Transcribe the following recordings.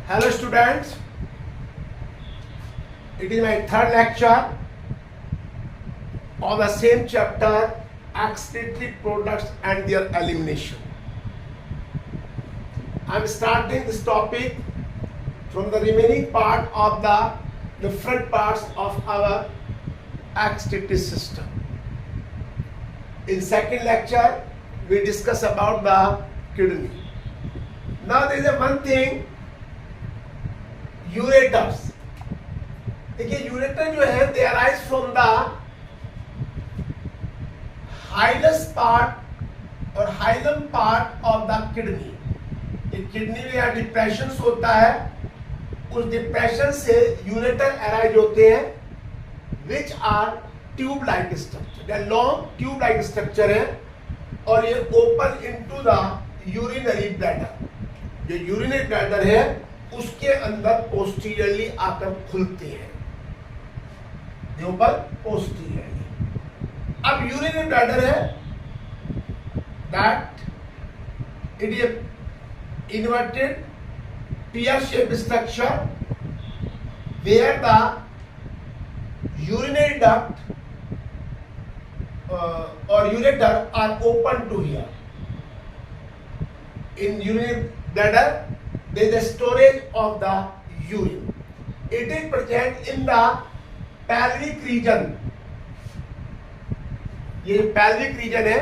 Hello students, it is my third lecture of the same chapter, excretory products and their elimination. I am starting this topic from the remaining part of the different parts of our excretory system. In second lecture, we discuss about the kidney. Now there is a one thing, ureters. देखिए ureter जो है they arise from the hilus part और hilum part of the kidney. Kidney में यहाँ depression होता है, उस depression से यूरेटर अराइज होते हैं which are tube like structure. Long tube like structure है और ये open into the urinary bladder. जो यूरिनरी ब्लैडर है उसके अंदर पोस्टीरियरली आकर खुलते हैं, ऊपर पोस्टीरियरली. अब यूरिनरी ब्लैडर है that it is inverted pear shaped structure where the urinary duct or ureter are open to here. In urinary bladder there is a storage of the urine. It is present in the pelvic region. ये pelvic region है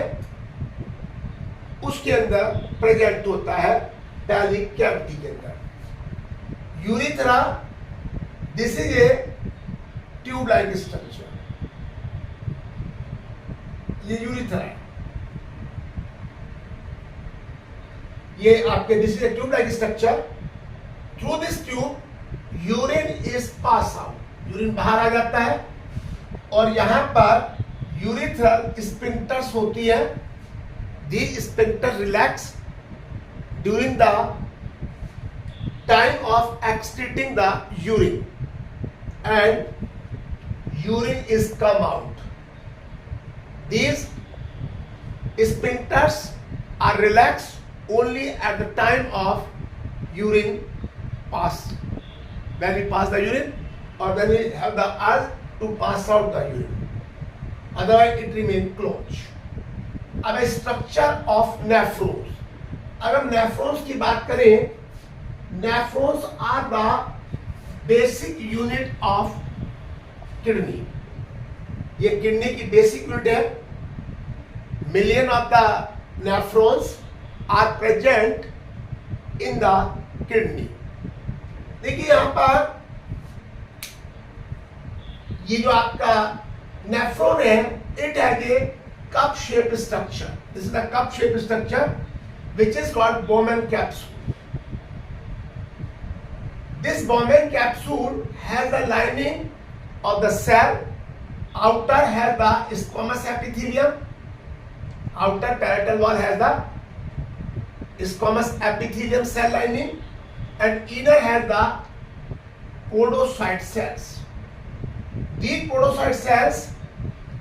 उसके अंदर present होता है, pelvic cavity के अंदर. Urethra, this is a tube like structure. ये urethra है, ये आपके this is a tube like structure. Through this tube urine is pass out. Urine बाहर आ जाता है और यहां पर यूरिथ्रल स्पिंक्टर्स होती है. The sphincter relax during the time of excreting the urine and urine is come out. These sphincters are relaxed only at the time of urine pass, when we pass the urine or when we have the urge to pass out the urine, otherwise it remains closed. अब structure of nephrons. अगर हम nephrons की बात करें, nephrons are the basic unit of kidney. ये kidney की basic unit है. Million of the nephrons are present in the kidney. देखिए यहां पर ये जो आपका nephron है, it has a cup shaped structure. This is the cup shaped structure which is called Bowman capsule. This Bowman capsule has the lining of the cell. Outer has the squamous epithelium. Outer parietal wall has the squamous epithelium cell lining, and inner has the podocyte cells. These podocyte cells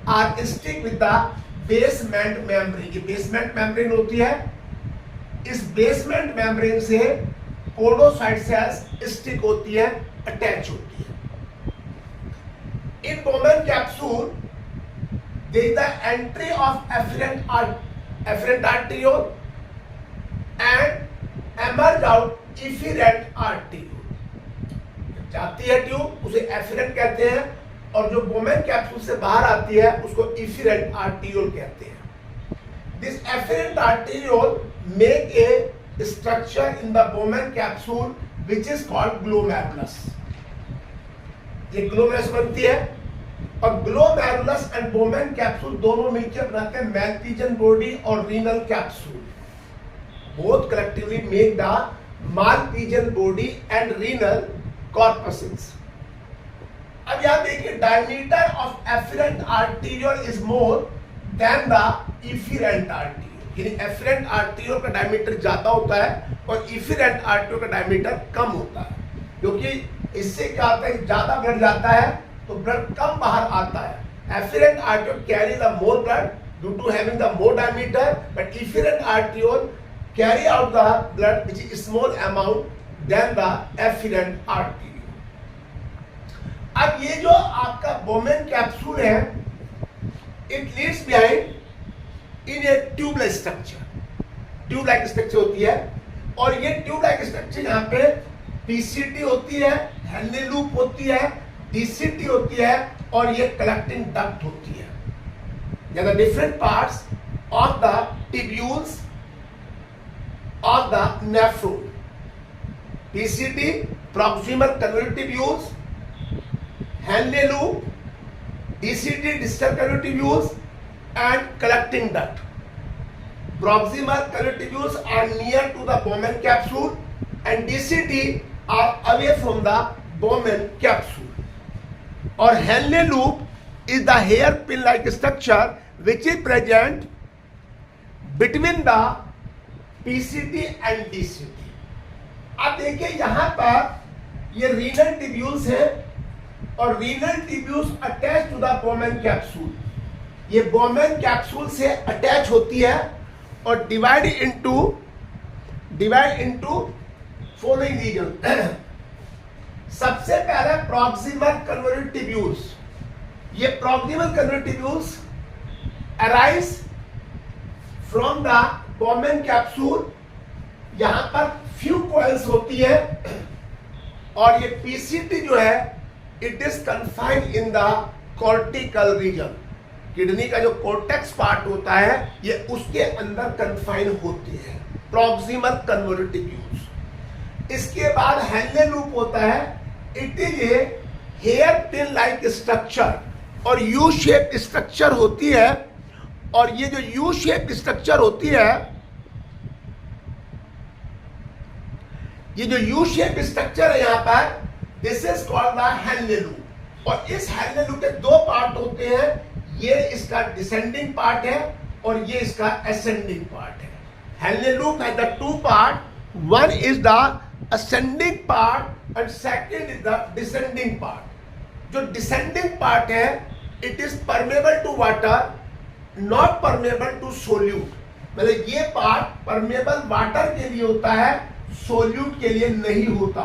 are stick with the basement membrane. ये basement membrane होती है. इस basement membrane से podocyte cells stick होती है, attach होती है. In Bowman capsule there is the entry of afferent arteriole and emerge out efferent arteriole. जाती है ट्यूब, उसे एफरेंट कहते हैं, और जो बोमन कैप्सूल से बाहर आती है उसको इफेरेंट आर्टियोल कहते हैं. This afferent arteriole make a structure in the Bowman capsule which is called glomerulus. ये glomerulus बनती है और glomerulus and Bowman capsule दोनों मिलकर बनाते हैं Malpighian body और renal capsule. Both collectively make the Malpighian body and renal corpuscles. अब यहाँ देखिए diameter of afferent arteriole is more than the efferent arteriole. यानी एफरेंट आर्टियोल का डायमीटर ज्यादा होता है और इफेरेंट आर्टियोल का डायमीटर कम होता है, क्योंकि इससे क्या होता है, ज्यादा ब्लड जाता है तो ब्लड कम बाहर आता है. Afferent arteriole carry the more blood due to having the more diameter, but efferent arteriole carry out the blood which is small amount than the efferent arteriole. अब ये जो आपका Bowman capsule है, it leads behind in a tube-like structure. Tube like structure होती है और ये ट्यूब-like structure यहाँ पे PCT होती है, हेनले लूप होती है, DCT होती है और ये कलेक्टिंग डक्ट होती है. There are different parts of the tubules of the nephron. PCT, proximal convoluted tubules, Henle loop, DCT, distal convoluted tubules, and collecting duct. Proximal convoluted tubules are near to the Bowman capsule, and DCT are away from the Bowman capsule. Or Henle loop is the hairpin-like structure which is present between the PCT and DCT. अब देखिए यहाँ पर ये renal tubules है और renal tubules attach to the Bowman capsule. ये Bowman capsule से attach होती है और डिवाइड इनटू फॉलोइंग रीजन. सबसे पहले प्रॉक्सिमल कन्वोल्यूट टिब्यूल्स. ये proximal convolute tubules arise from the Bowman capsule. यहां पर फ्यू कॉइल्स होती है और ये पीसीटी जो है it is confined in the cortical region. Kidney का जो कोर्टेक्स पार्ट होता है ये उसके अंदर कन्फाइन होती है. Proximal convolute tubules. इसके बाद हेनले लूप होता है. It is a hairpin like structure और यू शेप स्ट्रक्चर होती है. और ये जो यू शेप स्ट्रक्चर होती है, ये जो यू शेप स्ट्रक्चर है यहाँ पर, this is called the Henle loop. और इस हेनले लूप के दो पार्ट होते हैं. ये इसका डिसेंडिंग पार्ट है और ये इसका असेंडिंग पार्ट है. हेनले लूप है the two part. One is the ascending part and second is the descending part. जो डिसेंडिंग पार्ट है it is permeable to water, not permeable to solute. मतलब ये पार्ट परमेबल वाटर के लिए होता है, सोल्यूट के लिए नहीं होता.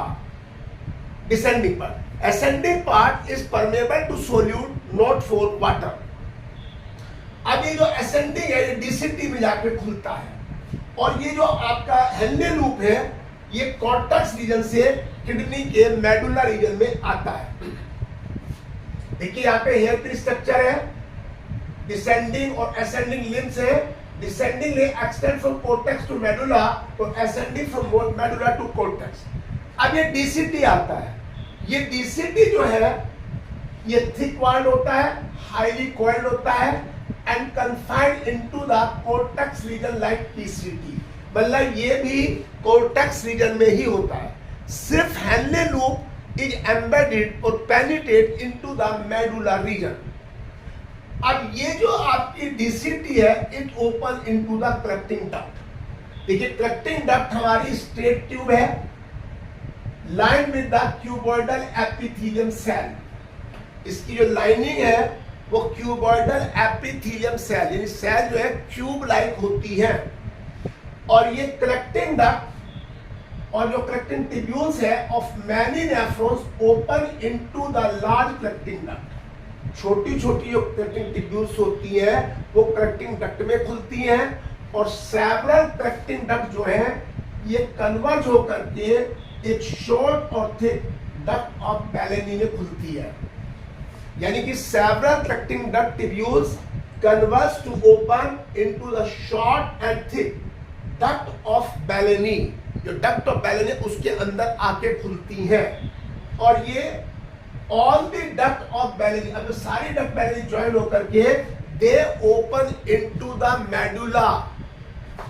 Descending part. Ascending part is permeable to solute, not for water. अब ये जो असेंडिंग है ये डीसीटी में जाकर खुलता है और ये जो आपका हेनले लूप है ये कॉर्टेक्स रीजन से किडनी के मेडुला रीजन में आता है. देखिए यहाँ पे हेयर पिन स्ट्रक्चर है, डिसेंडिंग और असेंडिंग लिम्स है. Descending limbs extend from cortex to medulla और ascending from medulla to cortex. अब ये डीसीटी आता है. ये डीसीटी जो है ये थिक वॉल्ड होता है, हाईली कॉइल्ड होता है and confined into the cortex region like PCT. मतलब ये भी कॉर्टेक्स रीजन में ही होता है. सिर्फ हेनले लूप इज एम्बेडेड और penetrate into the medulla region. अब ये जो आपकी डीसीटी है it open into the collecting duct. देखिए कलेक्टिंग डक्ट हमारी स्ट्रेट ट्यूब है line with the cuboidal epithelium cell. इसकी जो लाइनिंग है वो क्यूबॉइडल एपिथेलियम सेल यानी सेल जो है क्यूब लाइक होती है. और ये कलेक्टिंग डक्ट और जो कलेक्टिंग टिब्यूल्स है of many nephrons open into the large collecting duct. छोटी छोटी जो कलेक्टिंग टिब्यूल्स होती हैं वो कलेक्टिंग डक्ट में खुलती हैं और सेवरल कलेक्टिंग डक्ट जो है ये कन्वर्ज होकर के एक शॉर्ट और थिक डक्ट ऑफ बैलेनी में खुलती है. यानी कि several collecting duct tubules converge to open into the short and thick duct of Bellini. जो डक्ट ऑफ बैलेनी उसके अंदर आके खुलती हैं. और ये ऑल द डक्ट ऑफ बैलेनी, अब सारी डक्ट बैलेनी ज्वाइन होकर के दे ओपन इनटू द मेडुला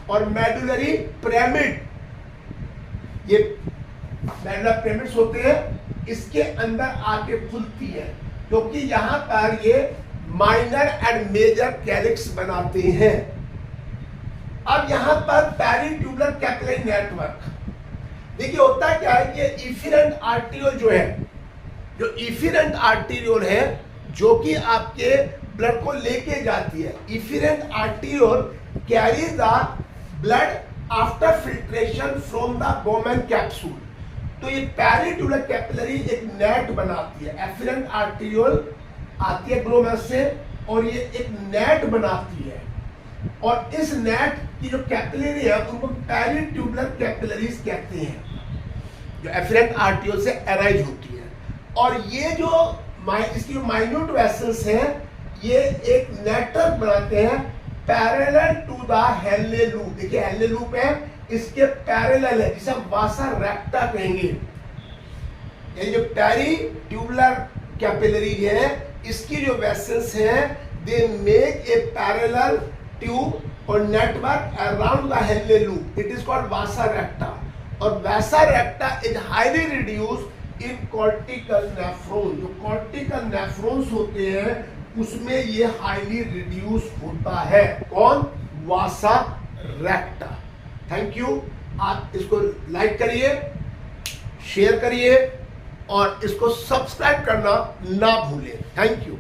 और मेडुलरी पिरामिड. ये मेडुला पिरामिड्स होते हैं, इसके अंदर आके खुलती है क्योंकि यहां पर ये माइनर एंड मेजर कैलिक्स बनाते हैं. अब यहां पर पेरिट्यूबुलर कैपिलरी नेटवर्क. देखिए होता क्या है, ये इफिरेंट आर्टेरियोल जो है, जो इफिरेंट आर्टेरियोल है जो कि आपके ब्लड को लेके जाती है. Efferent arteriole carries the blood after filtration from the Bowman capsule. तो ये पेरिट्यूबुलर कैपिलरी एक नेट बनाती है, एफिरेंट आर्टीरियोल आती है ग्लोमेरुलस से और ये एक नेट बनाती है, और इस नेट की जो कैपिलरी है उनको पेरिट्यूबुलर कैपिलरीज कहते हैं, जो एफिरेंट आर्टीरियोल से अराइज होती है। और ये जो इसकी जो माइन्यूट वेसल्स हैं ये एक नेटवर्क बनाते हैं parallel to the Henle loop. देखिए हेल्ले लूप है, इसके पैरेलल है, जिसे हम वासा रेक्टा कहेंगे। ये जो पेरिट्यूबुलर कैपिलरी है इसकी जो वेसल्स हैं they make a parallel tube और network around the Henle loop, it is called vasa recta. और vasa recta is highly reduced in cortical nephron. जो कॉर्टिकल नेफ्रॉन्स होते हैं उसमें ये हाईली रिड्यूस होता है। कौन? Vasa recta. Thank you. आप इसको लाइक करिए, शेयर करिए और इसको सब्सक्राइब करना ना भूलें। Thank you.